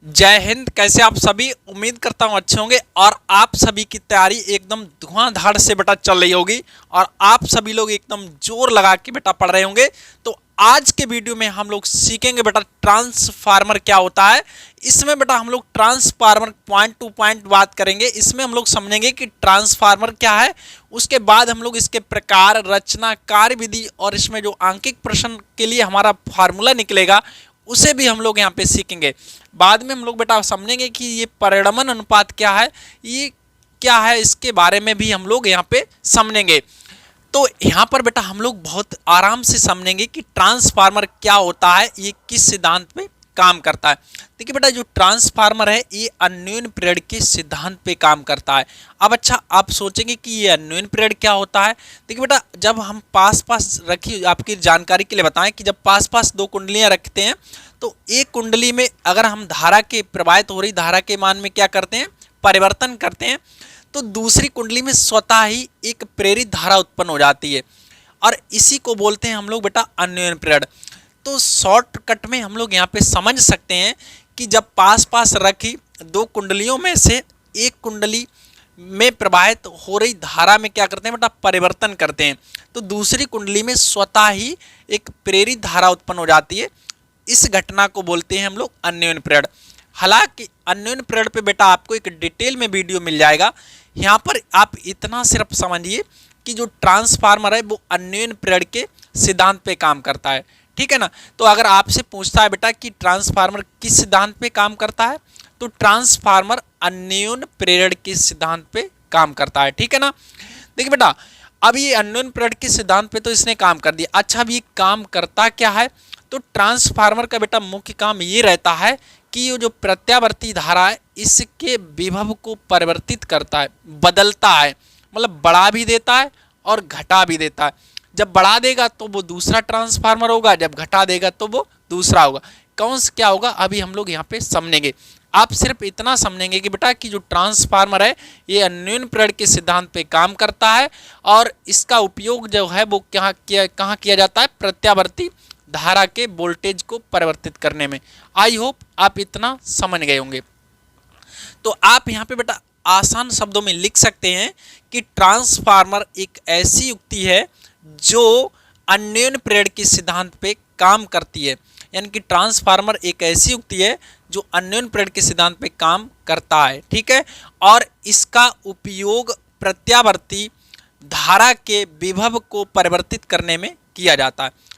जय हिंद। कैसे आप सभी? उम्मीद करता हूँ अच्छे होंगे और आप सभी की तैयारी एकदम धुआंधार से बेटा चल रही होगी और आप सभी लोग एकदम जोर लगा के बेटा पढ़ रहे होंगे। तो आज के वीडियो में हम लोग सीखेंगे बेटा ट्रांसफार्मर क्या होता है। इसमें बेटा हम लोग ट्रांसफार्मर पॉइंट टू पॉइंट बात करेंगे। इसमें हम लोग समझेंगे कि ट्रांसफार्मर क्या है। उसके बाद हम लोग इसके प्रकार, रचना, कार्यविधि और इसमें जो आंकिक प्रश्न के लिए हमारा फार्मूला निकलेगा उसे भी हम लोग यहाँ पे सीखेंगे। बाद में हम लोग बेटा समझेंगे कि ये परिणमन अनुपात क्या है, ये क्या है, इसके बारे में भी हम लोग यहाँ पे समझेंगे। तो यहाँ पर बेटा हम लोग बहुत आराम से समझेंगे कि ट्रांसफार्मर क्या होता है, ये किस सिद्धांत पे काम करता है। देखिए बेटा जो ट्रांसफार्मर है ये अन्योन्य प्रेरण के सिद्धांत पे काम करता है। अब अच्छा आप सोचेंगे कि ये अन्योन्य प्रेरण क्या होता है। देखिए बेटा जब हम पास पास रखी, आपकी जानकारी के लिए बताएं कि जब पास पास दो कुंडलियां रखते हैं तो एक कुंडली में अगर हम धारा के प्रवाहित हो रही धारा के मान में क्या करते हैं, परिवर्तन करते हैं, तो दूसरी कुंडली में स्वतः ही एक प्रेरित धारा उत्पन्न हो जाती है और इसी को बोलते हैं हम लोग बेटा अन्योन्य प्रेरण। तो शॉर्टकट में हम लोग यहाँ पे समझ सकते हैं कि जब पास पास रखी दो कुंडलियों में से एक कुंडली में प्रवाहित हो रही धारा में क्या करते हैं बेटा, परिवर्तन करते हैं, तो दूसरी कुंडली में स्वतः ही एक प्रेरित धारा उत्पन्न हो जाती है। इस घटना को बोलते हैं हम लोग अन्योन्य प्रेरण। हालांकि अन्योन्य प्रेरण पे बेटा आपको एक डिटेल में वीडियो मिल जाएगा। यहाँ पर आप इतना सिर्फ समझिए कि जो ट्रांसफार्मर है वो अन्योन्य प्रेरण के सिद्धांत पे काम करता है, ठीक है ना। तो अगर आपसे पूछता है बेटा कि ट्रांसफार्मर किस सिद्धांत पे काम करता है, तो ट्रांसफार्मर अन्योन्य प्रेरण के सिद्धांत पे काम करता है, ठीक है ना। देखिए बेटा अब ये अन्योन्य प्रेरण के सिद्धांत पे तो इसने काम कर दिया। अच्छा अब ये काम करता क्या है, तो ट्रांसफार्मर का बेटा मुख्य काम ये रहता है कि ये जो प्रत्यावर्ती धारा है इसके विभव को परिवर्तित करता है, बदलता है, मतलब बढ़ा भी देता है और घटा भी देता है। जब बढ़ा देगा तो वो दूसरा ट्रांसफार्मर होगा, जब घटा देगा तो वो दूसरा होगा। कौन सा क्या होगा अभी हम लोग यहाँ पे समझेंगे। आप सिर्फ इतना समझेंगे कि बेटा कि जो ट्रांसफार्मर है ये अन्योन्य प्रेरण के सिद्धांत पे काम करता है और इसका उपयोग जो है वो कहाँ किया जाता है, प्रत्यावर्ती धारा के वोल्टेज को परिवर्तित करने में। आई होप आप इतना समझ गए होंगे। तो आप यहाँ पे बेटा आसान शब्दों में लिख सकते हैं कि ट्रांसफार्मर एक ऐसी युक्ति है जो अन्योन्य प्रेरण के सिद्धांत पे काम करती है। यानी कि ट्रांसफार्मर एक ऐसी युक्ति है जो अन्योन्य प्रेरण के सिद्धांत पे काम करता है, ठीक है। और इसका उपयोग प्रत्यावर्ती धारा के विभव को परिवर्तित करने में किया जाता है।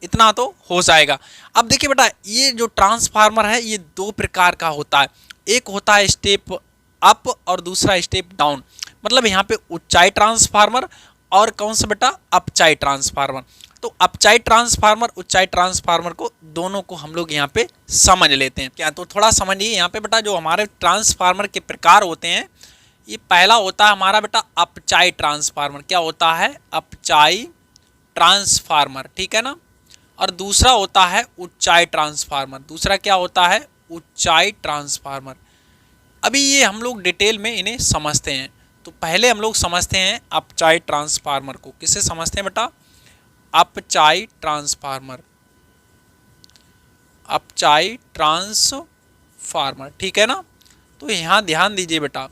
इतना तो हो जाएगा। अब देखिए बेटा ये जो ट्रांसफार्मर है ये दो प्रकार का होता है। एक होता है स्टेप अप और दूसरा स्टेप डाउन। मतलब यहाँ पे ऊंचाई ट्रांसफार्मर और कौन सा बेटा, अपचाई ट्रांसफार्मर। तो अपचाई ट्रांसफार्मर ऊंचाई ट्रांसफार्मर को दोनों को हम लोग यहाँ पे समझ लेते हैं क्या। तो थोड़ा समझिए यहाँ पे बेटा जो हमारे ट्रांसफार्मर के प्रकार होते हैं, ये पहला होता है हमारा बेटा अपचाई ट्रांसफार्मर। क्या होता है, अपचाई ट्रांसफार्मर, ठीक है ना। और दूसरा होता है ऊंचाई ट्रांसफार्मर। दूसरा क्या होता है, ऊंचाई ट्रांसफार्मर। अभी ये हम लोग डिटेल में इन्हें समझते हैं। तो पहले हम लोग समझते हैं अपचाई ट्रांसफार्मर को। किसे समझते हैं बेटा, अपचाई ट्रांसफार्मर, अपचाई ट्रांसफार्मर, ठीक है ना। तो यहाँ ध्यान दीजिए बेटा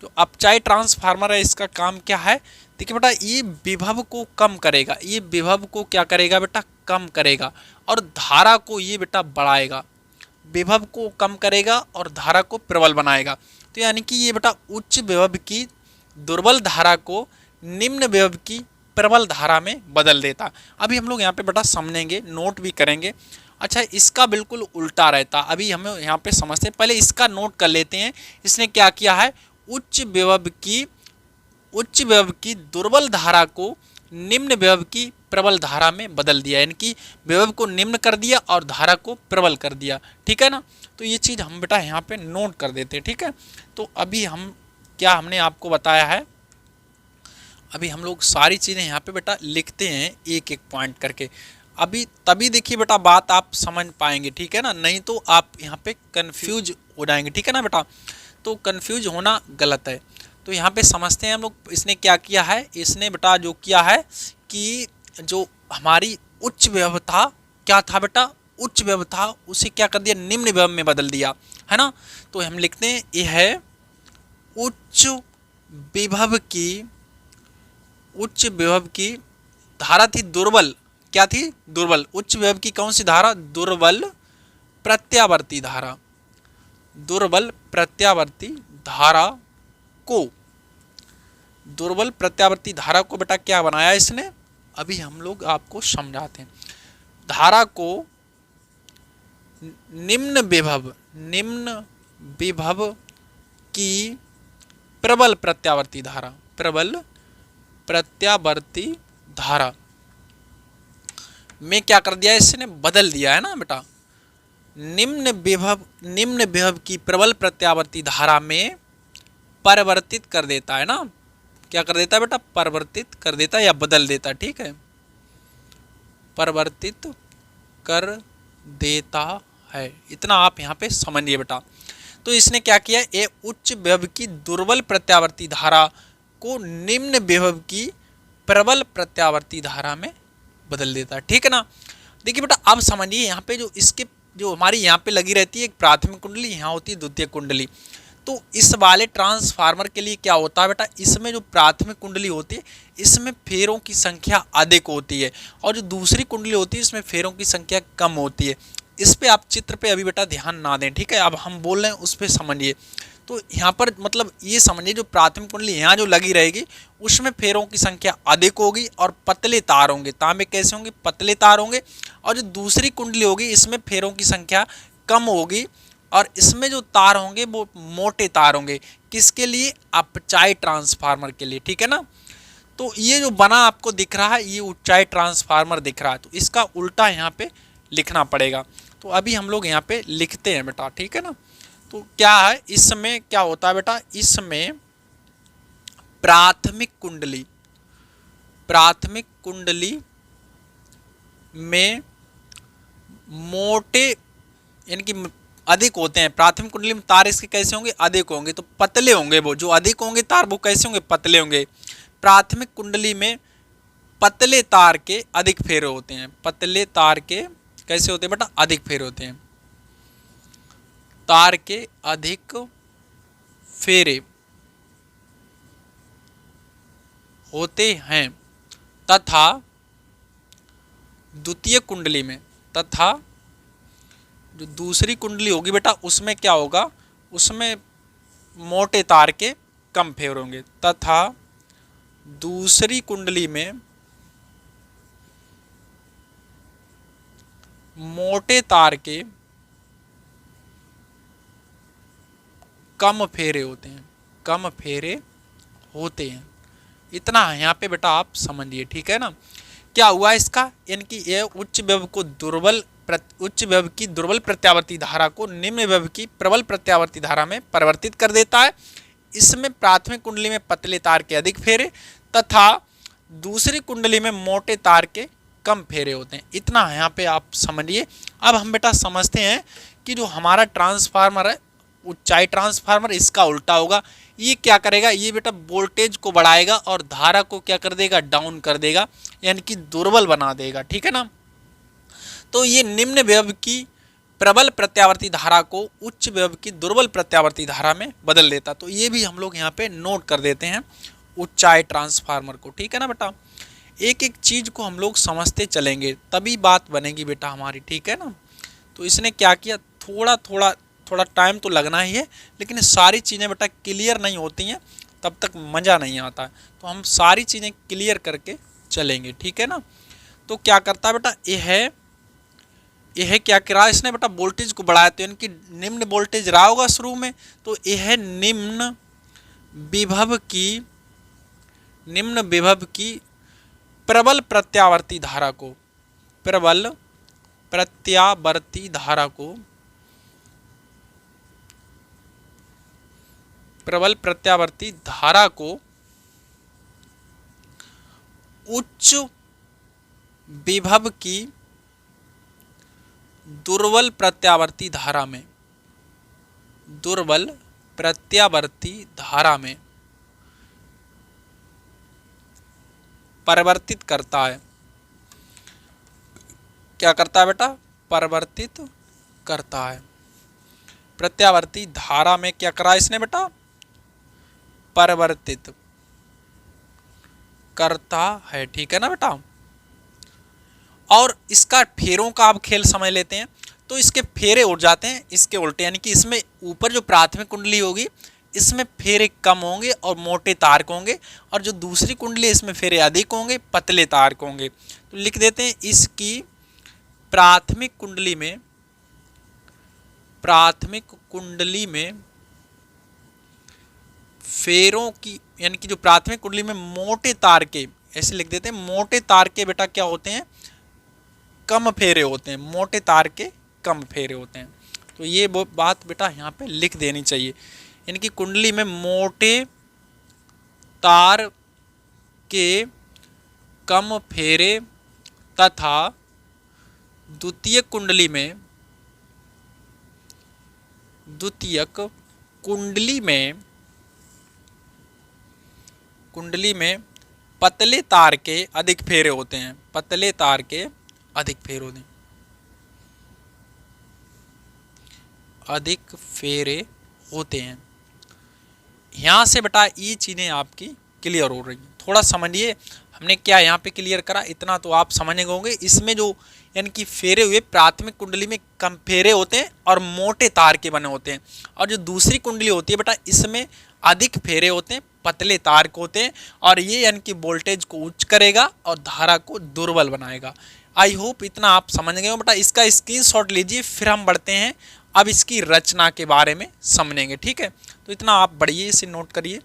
जो अपचाई ट्रांसफार्मर है इसका काम क्या है। देखिए बेटा ये विभव को कम करेगा, ये विभव को क्या करेगा बेटा, कम करेगा और धारा को ये बेटा बढ़ाएगा। विभव को कम करेगा और धारा को प्रबल बनाएगा। तो यानी कि ये बेटा उच्च विभव की दुर्बल धारा को निम्न विभव की प्रबल धारा में बदल देता। अभी हम लोग यहाँ पे बेटा समझेंगे, नोट भी करेंगे। अच्छा इसका बिल्कुल उल्टा रहता। अभी हमें यहाँ पे समझते हैं, पहले इसका नोट कर लेते हैं। इसने क्या किया है, उच्च विभव की दुर्बल धारा को निम्न विभव की प्रबल धारा में बदल दिया। यानी कि विभव को निम्न कर दिया और धारा को प्रबल कर दिया, ठीक है ना। तो ये चीज़ हम बेटा यहाँ पे नोट कर देते हैं, ठीक है। तो अभी हम क्या हमने आपको बताया है, अभी हम लोग सारी चीज़ें यहाँ पे बेटा लिखते हैं एक एक पॉइंट करके। अभी तभी देखिए बेटा बात आप समझ पाएंगे, ठीक है ना। नहीं तो आप यहाँ पे कन्फ्यूज हो जाएंगे, ठीक है ना बेटा। तो कन्फ्यूज होना गलत है। तो यहाँ पे समझते हैं हम लोग इसने क्या किया है। इसने बेटा जो किया है कि जो हमारी उच्च विभव था, क्या था बेटा, उच्च विभव था उसे क्या कर दिया, निम्न विभव में बदल दिया, है ना। तो हम लिखते हैं यह है उच्च विभव की, उच्च विभव की धारा थी दुर्बल, क्या थी, दुर्बल। उच्च विभव की कौन सी धारा, दुर्बल प्रत्यावर्ती धारा, दुर्बल प्रत्यावर्ती धारा को, दुर्बल प्रत्यावर्ती धारा को बेटा क्या बनाया इसने, अभी हम लोग आपको समझाते हैं। धारा को निम्न विभव, निम्न विभव की प्रबल प्रत्यावर्ती धारा, प्रबल प्रत्यावर्ती धारा में क्या कर दिया इसने, बदल दिया, है ना बेटा। निम्न विभव की प्रबल प्रत्यावर्ती धारा में परिवर्तित कर देता है ना, क्या कर देता है बेटा, परिवर्तित कर देता है या बदल देता है, ठीक है, परिवर्तित कर देता है। इतना आप यहाँ पे समझिए बेटा। तो इसने क्या किया, ये उच्च विभव की दुर्बल प्रत्यावर्ती धारा को निम्न विभव की प्रबल प्रत्यावर्ती धारा में बदल देता है, ठीक है ना। देखिए बेटा अब समझिए यहाँ पे जो इसके जो हमारी यहाँ पे लगी रहती है एक प्राथमिक कुंडली, यहाँ होती है द्वितीय कुंडली। तो इस वाले ट्रांसफार्मर के लिए क्या होता है बेटा, इसमें जो प्राथमिक कुंडली होती है इसमें फेरों की संख्या अधिक होती है और जो दूसरी कुंडली होती है इसमें फेरों की संख्या कम होती है। इस पे आप चित्र पे अभी बेटा ध्यान ना दें, ठीक है, अब हम बोल रहे हैं उस पर समझिए। तो यहाँ पर मतलब ये समझिए जो प्राथमिक कुंडली यहाँ जो लगी रहेगी उसमें फेरों की संख्या अधिक होगी और पतले तार होंगे, तांबे कैसे होंगे, पतले तार होंगे। और जो दूसरी कुंडली होगी इसमें फेरों की संख्या कम होगी और इसमें जो तार होंगे वो मोटे तार होंगे, किसके लिए, अपचाई ट्रांसफार्मर के लिए, ठीक है ना। तो ये जो बना आपको दिख रहा है ये ऊंचाई ट्रांसफार्मर दिख रहा है, तो इसका उल्टा यहाँ पे लिखना पड़ेगा। तो अभी हम लोग यहाँ पे लिखते हैं बेटा, ठीक है ना। तो क्या है, इसमें क्या होता है बेटा, इसमें प्राथमिक कुंडली, प्राथमिक कुंडली में मोटे यानी कि अधिक होते हैं, प्राथमिक कुंडली में तार इसके कैसे होंगे, अधिक होंगे, तो पतले होंगे, वो जो अधिक होंगे तार वो कैसे होंगे, पतले होंगे। प्राथमिक कुंडली में पतले तार के अधिक फेरे होते हैं, पतले तार के कैसे होते हैं बेटा, अधिक फेरे होते हैं, तार के अधिक फेरे होते हैं। तथा द्वितीय कुंडली में, तथा जो दूसरी कुंडली होगी बेटा उसमें क्या होगा, उसमें मोटे तार के कम फेर होंगे, तथा दूसरी कुंडली में मोटे तार के कम फेरे होते हैं, कम फेरे होते हैं। इतना यहाँ पे बेटा आप समझिए, ठीक है ना। क्या हुआ इसका, यानी कि यह उच्च विभव को उच्च विभव की दुर्बल प्रत्यावर्ती धारा को निम्न विभव की प्रबल प्रत्यावर्ती धारा में परिवर्तित कर देता है। इसमें प्राथमिक कुंडली में पतले तार के अधिक फेरे तथा दूसरी कुंडली में मोटे तार के कम फेरे होते हैं। इतना यहाँ पे आप समझिए। अब हम बेटा समझते हैं कि जो हमारा ट्रांसफार्मर है ऊंचाई ट्रांसफार्मर, इसका उल्टा होगा। ये क्या करेगा, ये बेटा वोल्टेज को बढ़ाएगा और धारा को क्या कर देगा, डाउन कर देगा, यानी कि दुर्बल बना देगा, ठीक है ना। तो ये निम्न विभव की प्रबल प्रत्यावर्ती धारा को उच्च विभव की दुर्बल प्रत्यावर्ती धारा में बदल देता। तो ये भी हम लोग यहाँ पे नोट कर देते हैं ऊंचाई ट्रांसफार्मर को, ठीक है ना बेटा। एक एक चीज को हम लोग समझते चलेंगे तभी बात बनेगी बेटा हमारी, ठीक है ना। तो इसने क्या किया, थोड़ा थोड़ा थोड़ा टाइम तो लगना ही है, लेकिन सारी चीज़ें बेटा क्लियर नहीं होती हैं तब तक मज़ा नहीं आता है। तो हम सारी चीज़ें क्लियर करके चलेंगे, ठीक है ना। तो क्या करता है बेटा, यह क्या करा इसने बेटा, वोल्टेज को बढ़ाया, तो यानी कि निम्न वोल्टेज रहा होगा शुरू में, तो यह निम्न विभव की प्रबल प्रत्यावर्ती धारा को, प्रबल प्रत्यावर्ती धारा को, प्रबल प्रत्यावर्ती धारा को उच्च विभव की दुर्बल प्रत्यावर्ती धारा में, दुर्बल प्रत्यावर्ती धारा में परिवर्तित करता है। क्या करता है बेटा, परिवर्तित करता है। प्रत्यावर्ती धारा में क्या करा इसने बेटा, परिवर्तित करता है, ठीक है ना बेटा। और इसका फेरों का आप खेल समझ लेते हैं, तो इसके फेरे उड़ जाते हैं इसके उल्टे, यानी कि इसमें ऊपर जो प्राथमिक कुंडली होगी इसमें फेरे कम होंगे और मोटे तार के होंगे, और जो दूसरी कुंडली इसमें फेरे अधिक होंगे, पतले तार के होंगे। तो लिख देते हैं इसकी प्राथमिक कुंडली में फेरों की, यानी कि जो प्राथमिक कुंडली में मोटे तार के, ऐसे लिख देते हैं, मोटे तार के बेटा क्या होते हैं, कम फेरे होते हैं, मोटे तार के कम फेरे होते हैं। तो ये वो बात बेटा यहाँ पे लिख देनी चाहिए, यानी कि कुंडली में मोटे तार के कम फेरे तथा द्वितीयक कुंडली में पतले तार के अधिक फेरे होते हैं, पतले तार के अधिक फेरे होते हैं। यहाँ से बेटा ये चीज़ें आपकी क्लियर हो रही हैं। थोड़ा समझिए हमने क्या यहाँ पे क्लियर करा, इतना तो आप समझ गए होंगे। इसमें जो यानी कि फेरे हुए प्राथमिक कुंडली में कम फेरे होते हैं और मोटे तार के बने होते हैं, और जो दूसरी कुंडली होती है बेटा इसमें अधिक फेरे होते हैं, पतले तार के होते हैं, और ये यानी कि वोल्टेज को उच्च करेगा और धारा को दुर्बल बनाएगा। आई होप इतना आप समझ गए हो बेटा। इसका स्क्रीनशॉट लीजिए, फिर हम बढ़ते हैं अब इसकी रचना के बारे में समझेंगे, ठीक है। तो इतना आप बढ़िए इसे नोट करिए,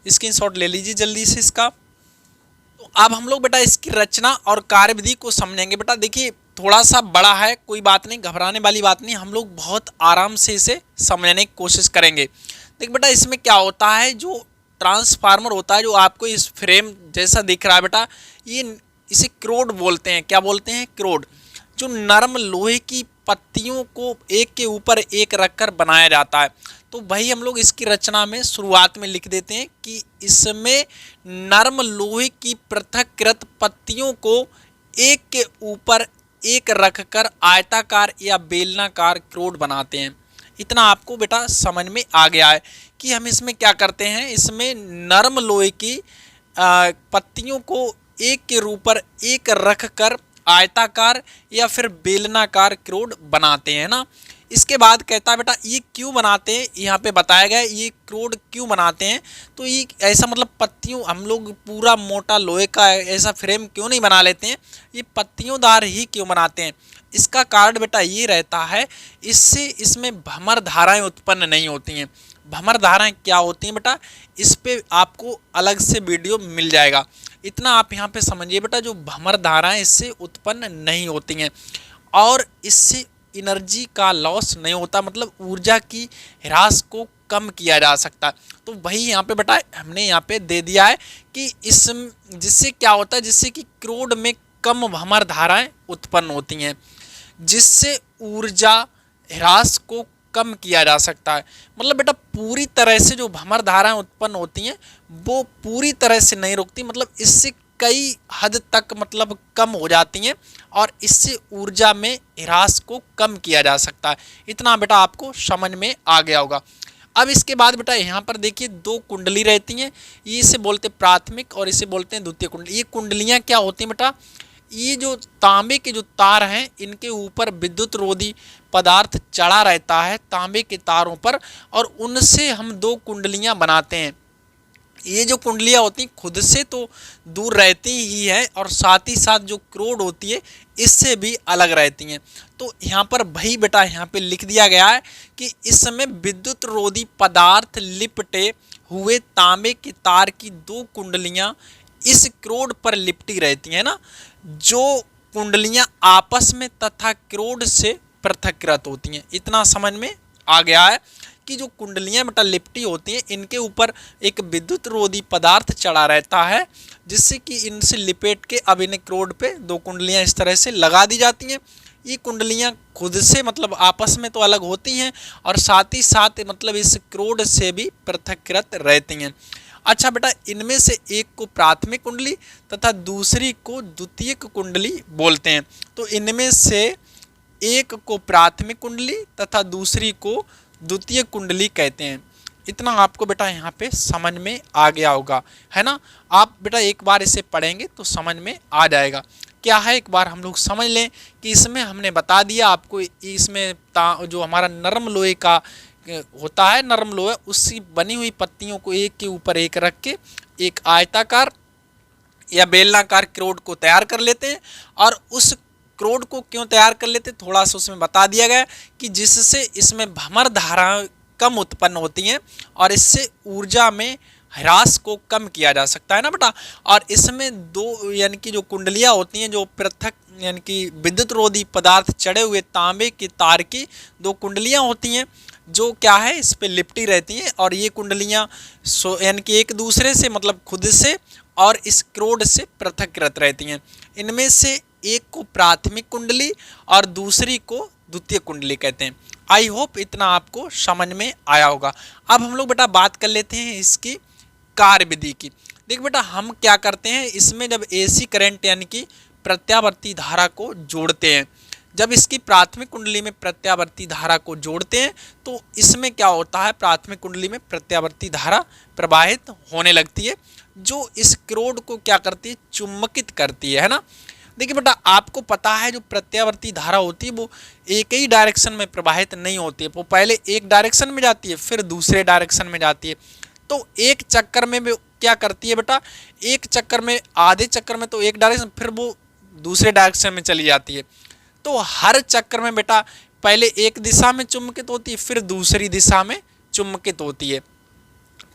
स्क्रीनशॉट ले लीजिए जल्दी से इसका। तो अब हम लोग बेटा इसकी रचना और कार्यविधि को समझेंगे। बेटा देखिए थोड़ा सा बड़ा है, कोई बात नहीं, घबराने वाली बात नहीं, हम लोग बहुत आराम से इसे समझने की कोशिश करेंगे। देख बेटा इसमें क्या होता है, जो ट्रांसफार्मर होता है जो आपको इस फ्रेम जैसा दिख रहा है बेटा, ये इसे क्रोड बोलते हैं। क्या बोलते हैं, क्रोड। जो नरम लोहे की पत्तियों को एक के ऊपर एक रखकर बनाया जाता है। तो वही हम लोग इसकी रचना में शुरुआत में लिख देते हैं कि इसमें नरम लोहे की पृथक्कृत पत्तियों को एक के ऊपर एक रखकर आयताकार या बेलनाकार क्रोड बनाते हैं। इतना आपको बेटा समझ में आ गया है कि हम इसमें क्या करते हैं, इसमें नरम लोहे की पत्तियों को एक के ऊपर एक रखकर आयताकार या फिर बेलनाकार क्रोड बनाते हैं ना। इसके बाद कहता है बेटा ये क्यों बनाते हैं, यहाँ पे बताया गया है ये क्रोड क्यों बनाते हैं। तो ये ऐसा मतलब पत्तियों, हम लोग पूरा मोटा लोहे का ऐसा फ्रेम क्यों नहीं बना लेते हैं, ये पत्तियोंदार ही क्यों बनाते हैं। इसका कारण बेटा ये रहता है, इससे इसमें भंवर धाराएं उत्पन्न नहीं होती हैं। भंवर धाराएं क्या होती हैं बेटा, इस पे आपको अलग से वीडियो मिल जाएगा। इतना आप यहाँ पे समझिए बेटा, जो भंवर धाराएं इससे उत्पन्न नहीं होती हैं और इससे एनर्जी का लॉस नहीं होता, मतलब ऊर्जा की ह्रास को कम किया जा सकता है। तो वही यहाँ पे बेटा हमने यहाँ पे दे दिया है कि इस जिससे क्या होता है, जिससे कि क्रोड में कम भंवर धाराएं उत्पन्न होती हैं, जिससे ऊर्जा ह्रास को कम किया जा सकता है। मतलब बेटा पूरी तरह से जो भंवर धाराएं उत्पन्न होती हैं वो पूरी तरह से नहीं रुकती, मतलब इससे कई हद तक मतलब कम हो जाती हैं और इससे ऊर्जा में ह्रास को कम किया जा सकता है। इतना बेटा आपको समझ में आ गया होगा। अब इसके बाद बेटा यहाँ पर देखिए दो कुंडली रहती हैं, ये इसे बोलते हैं प्राथमिक और इसे बोलते हैं द्वितीय कुंडली। ये कुंडलियाँ क्या होती हैं बेटा, ये जो तांबे के जो तार हैं इनके ऊपर विद्युत रोधी पदार्थ चढ़ा रहता है तांबे के तारों पर, और उनसे हम दो कुंडलियां बनाते हैं। ये जो कुंडलियां होती हैं खुद से तो दूर रहती ही है और साथ ही साथ जो क्रोड होती है इससे भी अलग रहती हैं। तो यहाँ पर वही बेटा यहाँ पे लिख दिया गया है कि इस समय विद्युत रोधी पदार्थ लिपटे हुए तांबे के तार की दो कुंडलियां इस क्रोड पर लिपटी रहती हैं ना, जो कुंडलियां आपस में तथा क्रोड से पृथक्कृत होती हैं। इतना समझ में आ गया है कि जो कुंडलियां बेटा लिपटी होती हैं इनके ऊपर एक विद्युत रोधी पदार्थ चढ़ा रहता है, जिससे कि इनसे लिपेट के अब इन क्रोड पे दो कुंडलियां इस तरह से लगा दी जाती हैं। ये कुंडलियां खुद से मतलब आपस में तो अलग होती हैं और साथ ही साथ मतलब इस क्रोड से भी पृथक्कृत रहती हैं। अच्छा बेटा इनमें से एक को प्राथमिक कुंडली तथा दूसरी को द्वितीयक कुंडली बोलते हैं। तो इनमें से एक को प्राथमिक कुंडली तथा दूसरी को द्वितीय कुंडली कहते हैं। इतना आपको बेटा यहाँ पे समझ में आ गया होगा, है ना। आप बेटा एक बार इसे पढ़ेंगे तो समझ में आ जाएगा। क्या है एक बार हम लोग समझ लें कि इसमें हमने बता दिया आपको, इसमें जो हमारा नरम लोहे का होता है, नरम लोहा, उसकी बनी हुई पत्तियों को एक के ऊपर एक रख के एक आयताकार या बेलनाकार क्रोड को तैयार कर लेते हैं। और उस क्रोड को क्यों तैयार कर लेते हैं, थोड़ा सा उसमें बता दिया गया कि जिससे इसमें भ्रमण धाराएं कम उत्पन्न होती हैं और इससे ऊर्जा में ह्रास को कम किया जा सकता है ना बेटा। और इसमें दो यानी कि जो कुंडलियां होती हैं, जो पृथक यानी कि विद्युत रोधी पदार्थ चढ़े हुए तांबे के तार की दो कुंडलियां होती हैं, जो क्या है इस पे लिपटी रहती हैं। और ये कुंडलियां यानी कि एक दूसरे से मतलब खुद से और इस क्रोड से पृथककृत रहती हैं। इनमें से एक को प्राथमिक कुंडली और दूसरी को द्वितीय कुंडली कहते हैं। आई होप इतना आपको समझ में आया होगा। अब हम लोग बेटा बात कर लेते हैं इसकी कार्य विधि की। देख बेटा हम क्या करते हैं, इसमें जब एसी करंट यानी कि प्रत्यावर्ती धारा को जोड़ते हैं, जब इसकी प्राथमिक कुंडली में प्रत्यावर्ती धारा को जोड़ते हैं तो इसमें क्या होता है, प्राथमिक कुंडली में प्रत्यावर्ती धारा प्रवाहित होने लगती है, जो इस क्रोड को क्या करती है, चुंबकित करती है ना। देखिए बेटा आपको पता है जो प्रत्यावर्ती धारा होती है वो एक ही डायरेक्शन में प्रवाहित नहीं होती है, वो पहले एक डायरेक्शन में जाती है फिर दूसरे डायरेक्शन में जाती है। तो एक चक्कर में क्या करती है बेटा, एक चक्कर में आधे चक्कर में तो एक डायरेक्शन, फिर वो दूसरे डायरेक्शन में चली जाती है। तो हर चक्कर में बेटा पहले एक दिशा में चुंबकित होती है फिर दूसरी दिशा में चुंबकित होती है,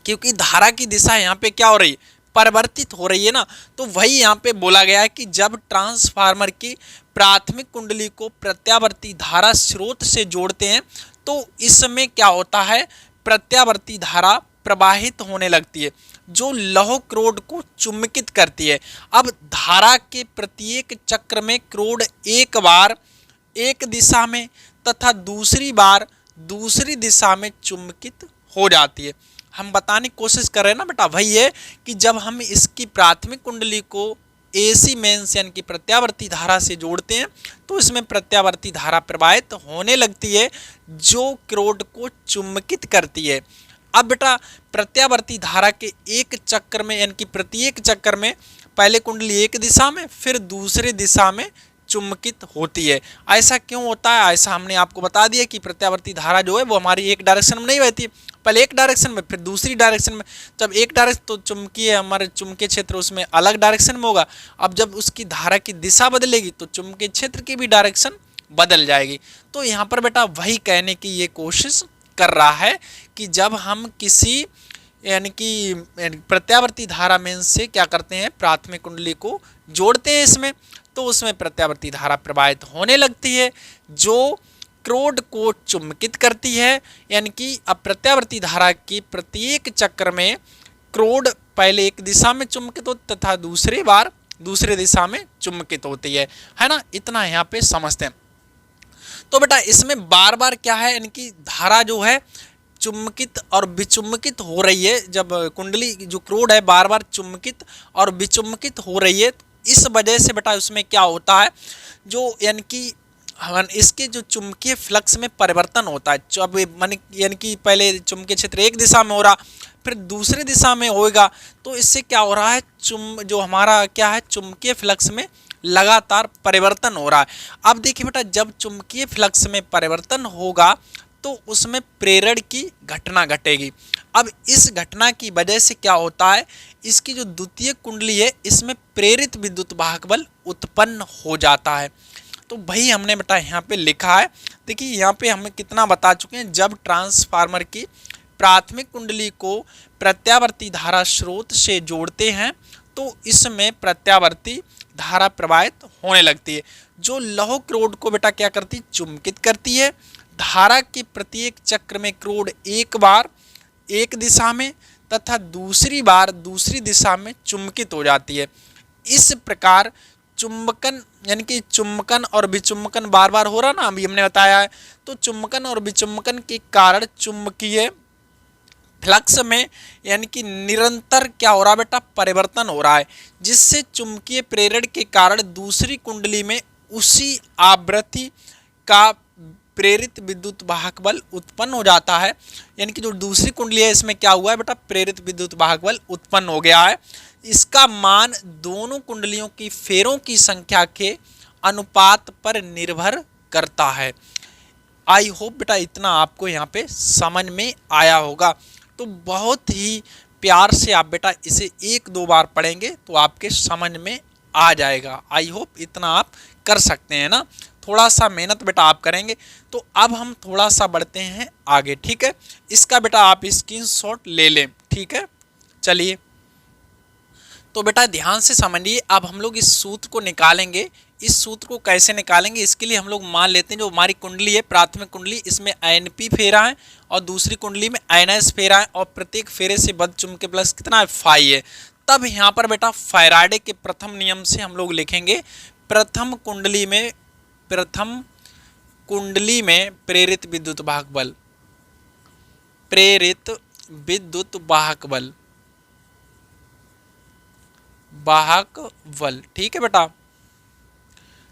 क्योंकि धारा की दिशा यहाँ पे क्या हो रही है, परिवर्तित हो रही है ना। तो वही यहाँ पे बोला गया है कि जब ट्रांसफार्मर की प्राथमिक कुंडली को प्रत्यावर्ती धारा स्रोत से जोड़ते हैं तो इसमें क्या होता है, प्रत्यावर्ती धारा प्रवाहित होने लगती है जो लौह क्रोड को चुंबकित करती है। अब धारा के प्रत्येक चक्र में क्रोड एक बार एक दिशा में तथा दूसरी बार दूसरी दिशा में चुंबकित हो जाती है। हम बताने की कोशिश कर रहे हैं ना बेटा, वही है कि जब हम इसकी प्राथमिक कुंडली को एसी मेंस यानी कि प्रत्यावर्ती धारा से जोड़ते हैं तो इसमें प्रत्यावर्ती धारा प्रवाहित होने लगती है जो क्रोड को चुंबकित करती है। अब बेटा प्रत्यावर्ती धारा के एक चक्र में यानी कि प्रत्येक चक्कर में पहले कुंडली एक दिशा में फिर दूसरी दिशा में चुंबकित होती है। ऐसा क्यों होता है, ऐसा हमने आपको बता दिया कि प्रत्यावर्ती धारा जो है वो हमारी एक डायरेक्शन में नहीं बहती, पहले एक डायरेक्शन में फिर दूसरी डायरेक्शन में। जब एक डायरेक्शन तो चुंबकीय हमारे चुंबकीय क्षेत्र उसमें अलग डायरेक्शन में होगा, अब जब उसकी धारा की दिशा बदलेगी तो चुंबकीय क्षेत्र की भी डायरेक्शन बदल जाएगी। तो यहाँ पर बेटा वही कहने की ये कोशिश कर रहा है कि जब हम किसी यानी कि प्रत्यावर्ती धारा में से क्या करते हैं, प्राथमिक कुंडली को जोड़ते हैं इसमें, तो उसमें प्रत्यावर्ती धारा प्रवाहित होने लगती है जो क्रोड को चुंबकित करती है। यानी कि अब प्रत्यावर्ती धारा की प्रत्येक चक्र में क्रोड पहले एक दिशा में चुंबकित होती तथा दूसरी बार दूसरी दिशा में चुंबकित होती है ना। इतना यहाँ पे समझते हैं। तो बेटा इसमें बार बार क्या है, यानी कि धारा जो है चुंबकित और विचुंबकित हो रही है। जब कुंडली जो क्रोड है बार बार चुंबकित और विचुंबकित हो रही है, इस वजह से बेटा उसमें क्या होता है, जो यानी कि इसके जो चुंबकीय फ्लक्स में परिवर्तन होता है। अब यानी कि पहले चुंबकीय क्षेत्र एक दिशा में हो रहा फिर दूसरी दिशा में होएगा, तो इससे क्या हो रहा है, जो हमारा क्या है चुंबकीय फ्लक्स में लगातार परिवर्तन हो रहा है। अब देखिए बेटा जब चुंबकीय फ्लक्स में परिवर्तन होगा तो उसमें प्रेरण की घटना घटेगी। अब इस घटना की वजह से क्या होता है, इसकी जो द्वितीय कुंडली है इसमें प्रेरित विद्युत वाहक बल उत्पन्न हो जाता है। तो वही हमने बेटा यहाँ पे लिखा है। देखिए यहाँ पे हमें कितना बता चुके हैं, जब ट्रांसफार्मर की प्राथमिक कुंडली को प्रत्यावर्ती धारा स्रोत से जोड़ते हैं तो इसमें प्रत्यावर्ती धारा प्रवाहित होने लगती है जो लौह क्रोड को बेटा क्या करती है, चुंबकित करती है। धारा के प्रत्येक चक्र में क्रोड एक बार एक दिशा में तथा दूसरी बार दूसरी दिशा में चुंबकित हो जाती है। इस प्रकार चुंबकन यानी कि चुंबकन और विचुंबकन बार बार हो रहा ना, अभी हमने बताया है। तो चुंबकन और विचुंबकन के कारण चुंबकीय फ्लक्स में यानी कि निरंतर क्या हो रहा है बेटा, परिवर्तन हो रहा है, जिससे चुंबकीय प्रेरण के कारण दूसरी कुंडली में उसी आवृत्ति का प्रेरित विद्युत वाहक बल उत्पन्न हो जाता है। यानी कि जो दूसरी कुंडली है इसमें क्या हुआ है बेटा, प्रेरित विद्युत वाहक बल उत्पन्न हो गया है। इसका मान दोनों कुंडलियों की फेरों की संख्या के अनुपात पर निर्भर करता है। आई होप बेटा इतना आपको यहाँ पे समझ में आया होगा। तो बहुत ही प्यार से आप बेटा इसे एक दो बार पढ़ेंगे तो आपके समझ में आ जाएगा। आई होप इतना आप कर सकते हैं ना, थोड़ा सा मेहनत बेटा आप करेंगे। तो अब हम थोड़ा सा बढ़ते हैं आगे, ठीक है। इसका बेटा आप स्क्रीनशॉट ले लें, ठीक है। चलिए तो बेटा ध्यान से समझिए, अब हम लोग इस सूत्र को निकालेंगे। इस सूत्र को कैसे निकालेंगे, इसके लिए हम लोग मान लेते हैं जो हमारी कुंडली है, प्राथमिक कुंडली, इसमें NP फेरा है और दूसरी कुंडली में NS फेरा है और प्रत्येक फेरे से बद्ध चुंबकीय प्लस कितना है, फाई है। तब यहाँ पर बेटा फैराडे के प्रथम नियम से हम लोग लिखेंगे, प्रथम कुंडली में प्रेरित विद्युत वाहक बल, प्रेरित विद्युत वाहक बल, ठीक है बेटा।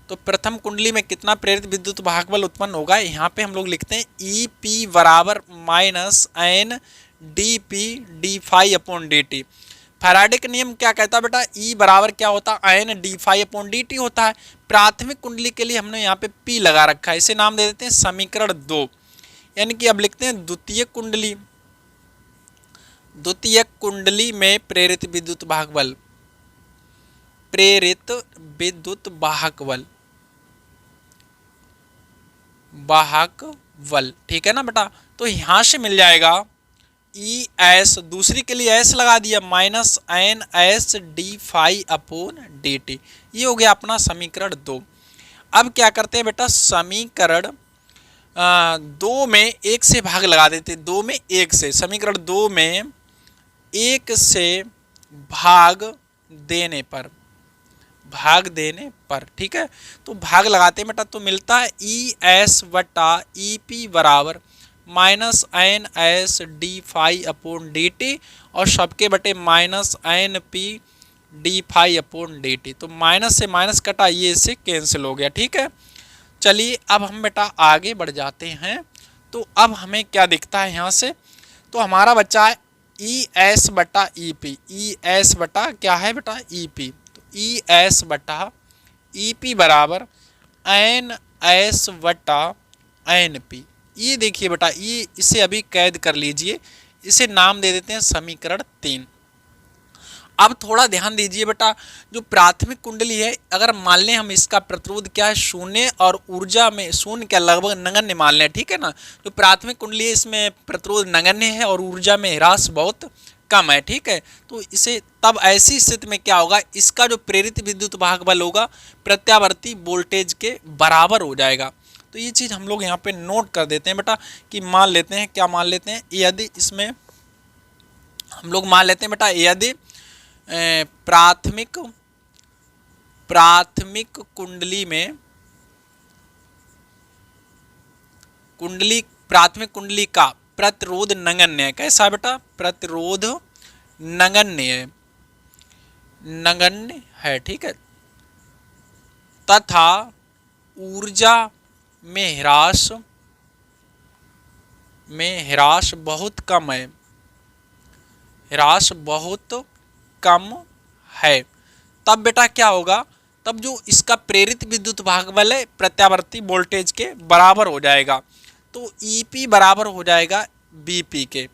तो प्रथम कुंडली में कितना प्रेरित विद्युत वाहक बल उत्पन्न होगा, यहाँ पे हम लोग लिखते हैं EP बराबर minus N d P d phi upon d t. Faraday का नियम क्या कहता है बेटा, E बराबर क्या होता है, N d phi upon d t होता है। प्राथमिक कुंडली के लिए हमने यहाँ पे P लगा रखा है, इसे नाम दे देते हैं समीकरण 2। यानी कि अब लिखते हैं द्वितीय कुंडली में प्रेरित विद्युत वाहक बल, प्रेरित विद्युत वाहक बल, ठीक है ना बेटा। तो यहां से मिल जाएगा ES, दूसरी के लिए S लगा दिया, minus N S d phi upon d t. ये हो गया अपना समीकरण 2। अब क्या करते हैं बेटा, समीकरण 2 में 1 से भाग लगा देते, 2 में 1 से, समीकरण 2 में 1 से भाग देने पर, ठीक है। तो भाग लगाते हैं बेटा, तो मिलता है ES बटा EP बराबर minus N S d phi upon d t और सबके बटे minus N P d phi upon d t. तो माइनस से माइनस कटा, ये इससे कैंसिल हो गया, ठीक है। चलिए अब हम बेटा आगे बढ़ जाते हैं। तो अब हमें क्या दिखता है यहाँ से, तो हमारा बच्चा है ES बटा EP, ES बटा क्या है बेटा, EP। तो ES बटा EP बराबर NS बटा NP। ये देखिए बेटा, ये इसे अभी कैद कर लीजिए, इसे नाम दे देते हैं समीकरण 3। अब थोड़ा ध्यान दीजिए बेटा, जो प्राथमिक कुंडली है, अगर मान लें हम इसका प्रतिरोध क्या है, शून्य और ऊर्जा में शून्य क्या लगभग नगण्य मान लें, ठीक है ना। जो प्राथमिक कुंडली है इसमें प्रतिरोध नगण्य है और ऊर्जा में ह्रास बहुत कम है, ठीक है। तो इसे तब ऐसी स्थिति में क्या होगा, इसका जो प्रेरित विद्युत वाहक बल होगा प्रत्यावर्ती वोल्टेज के बराबर हो जाएगा। तो ये चीज़ हम लोग यहाँ पे नोट कर देते हैं बेटा कि मान लेते हैं, क्या मान लेते हैं, यदि इसमें हम लोग मान लेते हैं बेटा, यदि प्राथमिक कुंडली का प्रतिरोध नगण्य है। कैसा बेटा, प्रतिरोध नगण्य है, ठीक है, तथा ऊर्जा में ह्रास बहुत कम है, तब बेटा क्या होगा, तब जो इसका प्रेरित विद्युत वाहक बल है प्रत्यावर्ती वोल्टेज के बराबर हो जाएगा। तो EP बराबर हो जाएगा BP के।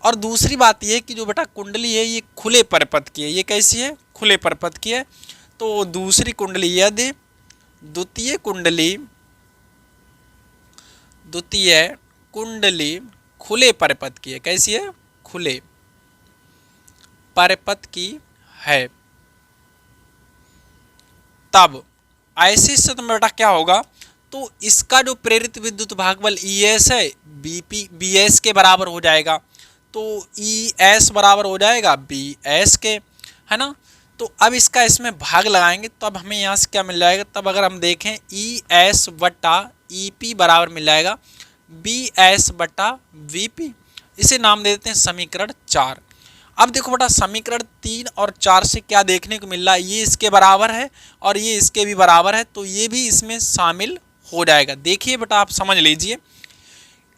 और दूसरी बात यह कि जो बेटा कुंडली है ये खुले परिपथ की है, ये कैसी है, खुले परिपथ की है। तो दूसरी कुंडली, यदि द्वितीय कुंडली खुले परिपथ की है, कैसी है, खुले परिपथ की है, तब ऐसी स्थिति में बेटा क्या होगा, तो इसका जो प्रेरित विद्युत वाहक बल ES है BS के बराबर हो जाएगा। तो ES बराबर हो जाएगा BS के, है ना। तो अब इसका इसमें भाग लगाएंगे तो अब हमें यहाँ से क्या मिल जाएगा, तब अगर हम देखें ES बटा EP बराबर मिल जाएगा BS बटा VP। इसे नाम दे देते हैं समीकरण 4। अब देखो बेटा समीकरण 3 और 4 से क्या देखने को मिल रहा है, ये इसके बराबर है और ये इसके भी बराबर है, तो ये भी इसमें शामिल हो जाएगा। देखिए बेटा आप समझ लीजिए,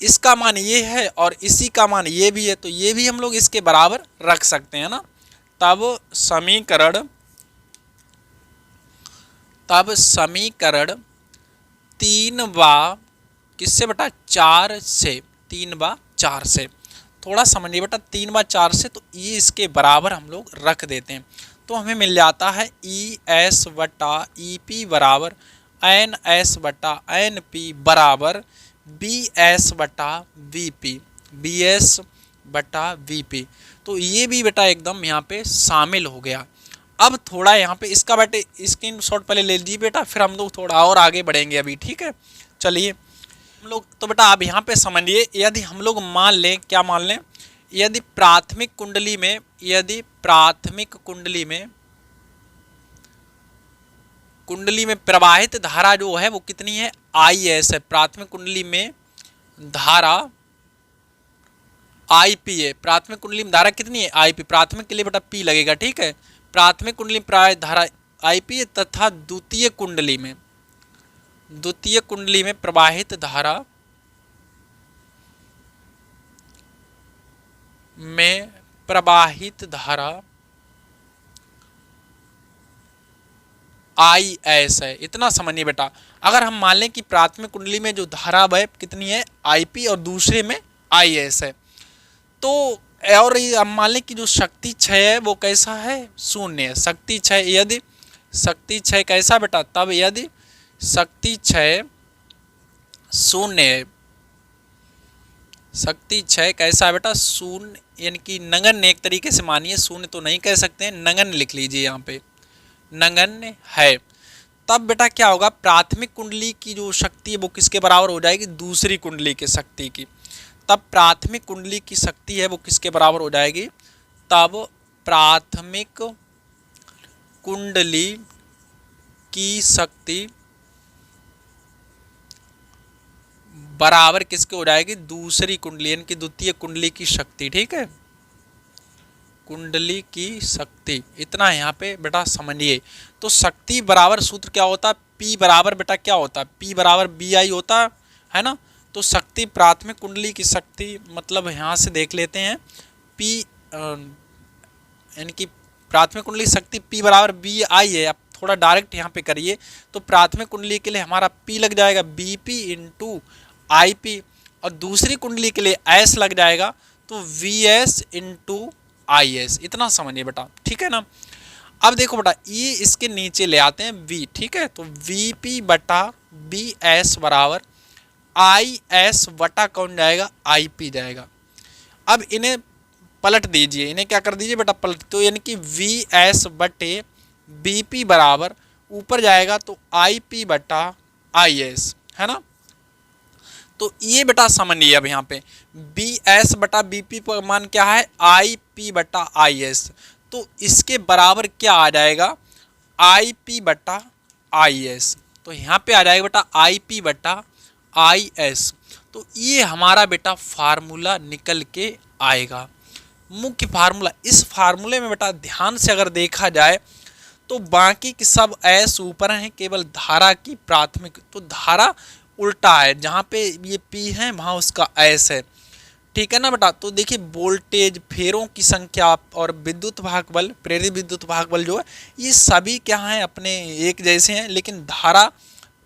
इसका मान ये है और इसी का मान ये भी है, तो ये भी हम लोग इसके बराबर रख सकते हैं ना। तब समीकरण 3 व किससे बेटा 4 से, 3 व 4 से, थोड़ा समझिए बेटा 3 व 4 से, तो ये इसके बराबर हम लोग रख देते हैं, तो हमें मिल जाता है ई एस बटा ई पी बराबर एन एस बटा एन पी बराबर बी एस बटा वी पी, बी एस बटा वी पी। तो ये भी बेटा एकदम यहाँ पे शामिल हो गया। अब थोड़ा यहाँ पे इसका बेटे स्क्रीनशॉट पहले ले लीजिए बेटा, फिर हम लोग थोड़ा और आगे बढ़ेंगे अभी, ठीक है। चलिए हम लोग, तो बेटा आप यहाँ पे समझिए, यदि हम लोग मान लें, क्या मान लें, यदि प्राथमिक कुंडली में प्रवाहित धारा जो है वो कितनी है, आई एस है। प्राथमिक कुंडली में धारा आई पी है, प्राथमिक कुंडली में धारा कितनी है, आई पी, प्राथमिक के लिए बेटा पी लगेगा, ठीक है। प्राथमिक कुंडली में धारा आई पी है तथा द्वितीय कुंडली में प्रवाहित धारा आई एस है। इतना समझिए बेटा, अगर हम मान लें कि प्राथमिक कुंडली में जो धारा है कितनी है, आई पी, और दूसरे में आई एस है, तो और हम मान लें कि जो शक्ति क्षय है वो कैसा है, शून्य है। शक्ति क्षय कैसा बेटा, तब यदि शक्ति क्षय शून्य है, शक्ति क्षय कैसा है बेटा, शून्य, यानी कि नगण्य, एक तरीके से मानिए, शून्य तो नहीं कह सकते हैं, नगण्य लिख लीजिए, यहाँ पे नगण्य है। तब बेटा क्या होगा, प्राथमिक कुंडली की जो शक्ति है वो किसके बराबर हो जाएगी, दूसरी कुंडली की शक्ति की। तब प्राथमिक कुंडली की शक्ति है वो किसके बराबर हो जाएगी, तब प्राथमिक कुंडली की शक्ति बराबर किसके हो जाएगी, दूसरी कुंडली, यानी कि द्वितीय कुंडली की शक्ति, ठीक है, कुंडली की शक्ति। इतना यहाँ पे बेटा समझिए। तो शक्ति बराबर सूत्र क्या होता है, P बराबर बेटा क्या होता है, P बराबर बी आई होता है ना। तो शक्ति, प्राथमिक कुंडली की शक्ति, मतलब यहाँ से देख लेते हैं, P यानी कि प्राथमिक कुंडली की शक्ति P बराबर बी आई है। आप थोड़ा डायरेक्ट यहाँ पे करिए, तो प्राथमिक कुंडली के लिए हमारा P लग जाएगा BP इंटू आई पी, और दूसरी कुंडली के लिए S लग जाएगा, तो VS इंटू आई एस। इतना समझिए बेटा, ठीक है ना। अब देखो बेटा, ये इसके नीचे ले आते हैं V, ठीक है, तो VP बटा BS बराबर IS बटा कौन जाएगा, IP जाएगा। अब इन्हें पलट दीजिए, इन्हें क्या कर दीजिए बेटा, पलट, तो यानी कि VS बटे BP बराबर ऊपर जाएगा तो IP बटा IS, है ना। तो ये बेटा समझिए, अब यहाँ पे BS बटा BP पर मान क्या है, IP बटा IS, तो इसके बराबर क्या आ जाएगा, IP बटा IS। तो यहाँ पे आ जाएगा बेटा IP बटा IS। तो ये हमारा बेटा फार्मूला निकल के आएगा, मुख्य फार्मूला। इस फार्मूले में बेटा ध्यान से अगर देखा जाए तो बाकी के सब S ऊपर हैं, केवल धारा की प्राथमिक, तो धारा उल्टा है, जहाँ पे ये P है वहाँ उसका S है, ठीक है ना बेटा। तो देखिए वोल्टेज, फेरों की संख्या और विद्युत वाहक बल, प्रेरित विद्युत वाहक बल जो है, ये सभी क्या हैं, अपने एक जैसे हैं, लेकिन धारा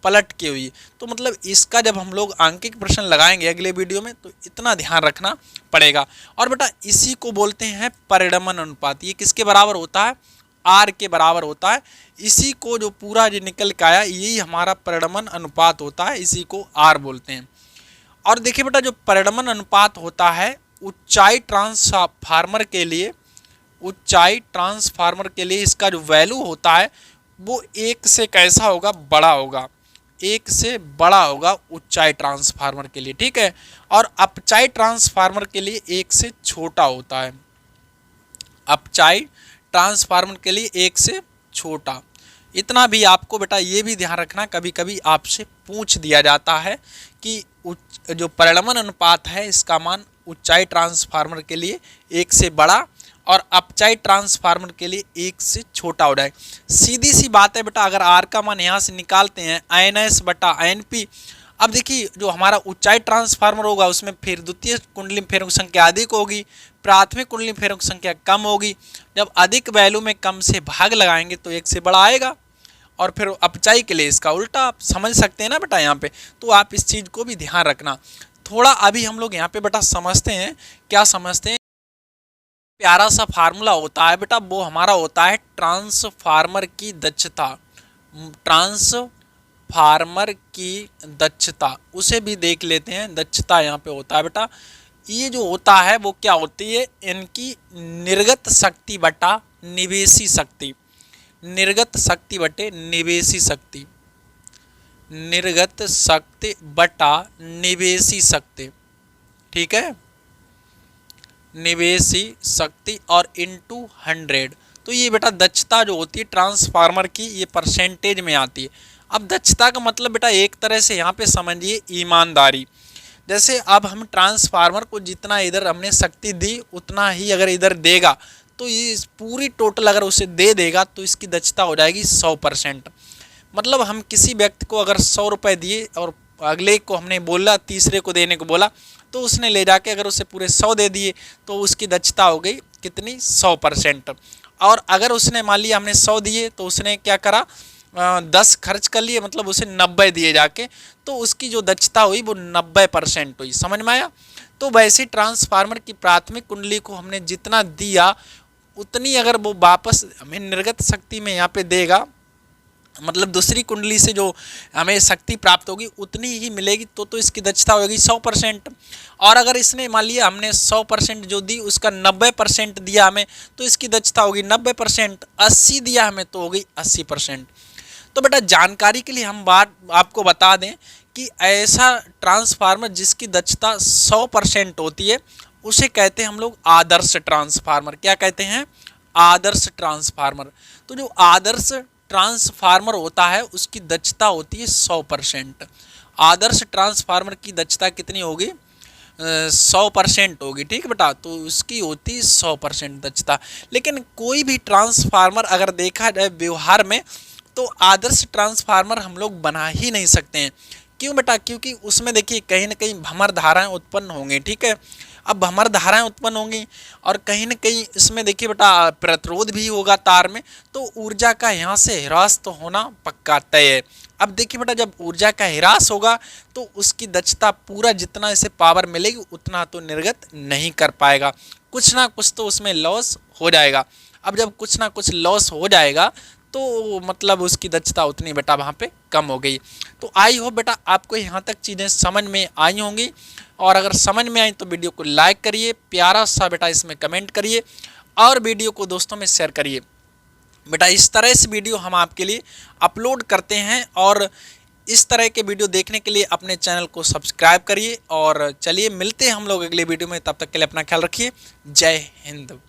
पलट के हुई। तो मतलब इसका जब हम लोग आंकिक प्रश्न लगाएंगे अगले वीडियो में, तो इतना ध्यान रखना पड़ेगा। और बेटा इसी को बोलते हैं परिणमन अनुपात। ये किसके बराबर होता है, R के बराबर होता है। इसी को जो पूरा जो निकल के आया, यही हमारा परिणमन अनुपात होता है, इसी को R बोलते हैं। और देखिए बेटा, जो परिणमन अनुपात होता है, ऊंचाई ट्रांसफार्मर के लिए इसका जो वैल्यू होता है वो 1 से कैसा होगा, बड़ा होगा, 1 से बड़ा होगा ऊंचाई ट्रांसफार्मर के लिए, ठीक है। और अपचाई ट्रांसफार्मर के लिए 1 से छोटा होता है, अपचाई ट्रांसफार्मर के लिए 1 से छोटा। इतना भी आपको बेटा ये भी ध्यान रखना, कभी कभी आपसे पूछ दिया जाता है कि जो परिणमन अनुपात है इसका मान ऊंचाई ट्रांसफार्मर के लिए 1 से बड़ा और अपचाई ट्रांसफार्मर के लिए 1 से छोटा हो जाए। सीधी सी बात है बेटा, अगर आर का मान यहाँ से निकालते हैं NS बटा NP। अब देखिए जो हमारा ऊंचाई ट्रांसफार्मर होगा उसमें फिर द्वितीय कुंडली में फेरों की संख्या अधिक होगी, प्राथमिक कुंडली में फेरों की संख्या कम होगी। जब अधिक वैल्यू में कम से भाग लगाएंगे तो 1 से बड़ा आएगा, और फिर अपचाई के लिए इसका उल्टा। आप समझ सकते हैं ना बेटा यहाँ पे, तो आप इस चीज़ को भी ध्यान रखना थोड़ा। अभी हम लोग यहाँ पे बेटा समझते हैं, क्या समझते हैं, प्यारा सा फार्मूला होता है बेटा, वो हमारा होता है ट्रांसफार्मर की दक्षता। ट्रांसफार्मर की दक्षता उसे भी देख लेते हैं। दक्षता यहाँ पे होता है बेटा, ये जो होता है वो क्या होती है, इनकी निर्गत शक्ति बटा निवेशी शक्ति। निर्गत शक्ति बटे निवेशी शक्ति, निर्गत शक्ति बटा निवेशी शक्ति, ठीक है, निवेशी शक्ति और इनटू 100। तो ये बेटा दक्षता जो होती है ट्रांसफार्मर की, ये परसेंटेज में आती है। अब दक्षता का मतलब बेटा एक तरह से यहाँ पे समझिए ईमानदारी। जैसे अब हम ट्रांसफार्मर को जितना इधर हमने शक्ति दी उतना ही अगर इधर देगा, तो ये पूरी टोटल अगर उसे दे देगा तो इसकी दक्षता हो जाएगी 100%। मतलब हम किसी व्यक्ति को अगर 100 रुपये दिए और अगले को हमने बोला, तीसरे को देने को बोला, तो उसने ले जाके अगर उसे पूरे 100 दे दिए तो उसकी दक्षता हो गई कितनी, 100%। और अगर उसने मान लिया हमने 100 दिए तो उसने क्या करा, 10 खर्च कर लिए, मतलब उसे 90 दिए जाके, तो उसकी जो दक्षता हुई वो 90% हुई। समझ में आया। तो वैसे ट्रांसफार्मर की प्राथमिक कुंडली को हमने जितना दिया उतनी अगर वो वापस हमें निर्गत शक्ति में यहाँ पे देगा, मतलब दूसरी कुंडली से जो हमें शक्ति प्राप्त होगी उतनी ही मिलेगी, तो इसकी दक्षता होगी 100%। और अगर इसने मान लिया हमने 100% जो दी उसका 90% दिया हमें, तो इसकी दक्षता होगी 90%। 80 दिया हमें तो होगी 80%। तो बेटा जानकारी के लिए हम बात आपको बता दें कि ऐसा ट्रांसफार्मर जिसकी दक्षता 100% होती है उसे कहते हैं हम लोग आदर्श ट्रांसफार्मर। क्या कहते हैं, आदर्श ट्रांसफार्मर। तो जो आदर्श ट्रांसफार्मर होता है उसकी दक्षता होती है 100%। आदर्श ट्रांसफार्मर की दक्षता कितनी होगी, 100% होगी, ठीक बेटा। तो उसकी होती है 100% दक्षता। लेकिन कोई भी ट्रांसफार्मर अगर देखा जाए व्यवहार में तो आदर्श ट्रांसफार्मर हम लोग बना ही नहीं सकते हैं। क्यों बेटा, क्योंकि उसमें देखिए कहीं ना कहीं भ्रमर धाराएं उत्पन्न होंगी, ठीक है। अब भ्रमर धाराएं उत्पन्न होंगी और कहीं ना कहीं इसमें देखिए बेटा प्रतिरोध भी होगा तार में, तो ऊर्जा का यहाँ से ह्रास तो होना पक्का तय है। अब देखिए बेटा जब ऊर्जा का ह्रास होगा तो उसकी दक्षता पूरा जितना इसे पावर मिलेगी उतना तो निर्गत नहीं कर पाएगा, कुछ ना कुछ तो उसमें लॉस हो जाएगा। अब जब कुछ ना कुछ लॉस हो जाएगा तो मतलब उसकी दक्षता उतनी बेटा वहाँ पे कम हो गई। तो आई होप बेटा आपको यहाँ तक चीज़ें समझ में आई होंगी, और अगर समझ में आई तो वीडियो को लाइक करिए, प्यारा सा बेटा इसमें कमेंट करिए और वीडियो को दोस्तों में शेयर करिए। बेटा इस तरह से वीडियो हम आपके लिए अपलोड करते हैं, और इस तरह के वीडियो देखने के लिए अपने चैनल को सब्सक्राइब करिए। और चलिए मिलते हैं हम लोग अगले वीडियो में, तब तक के लिए अपना ख्याल रखिए। जय हिंद।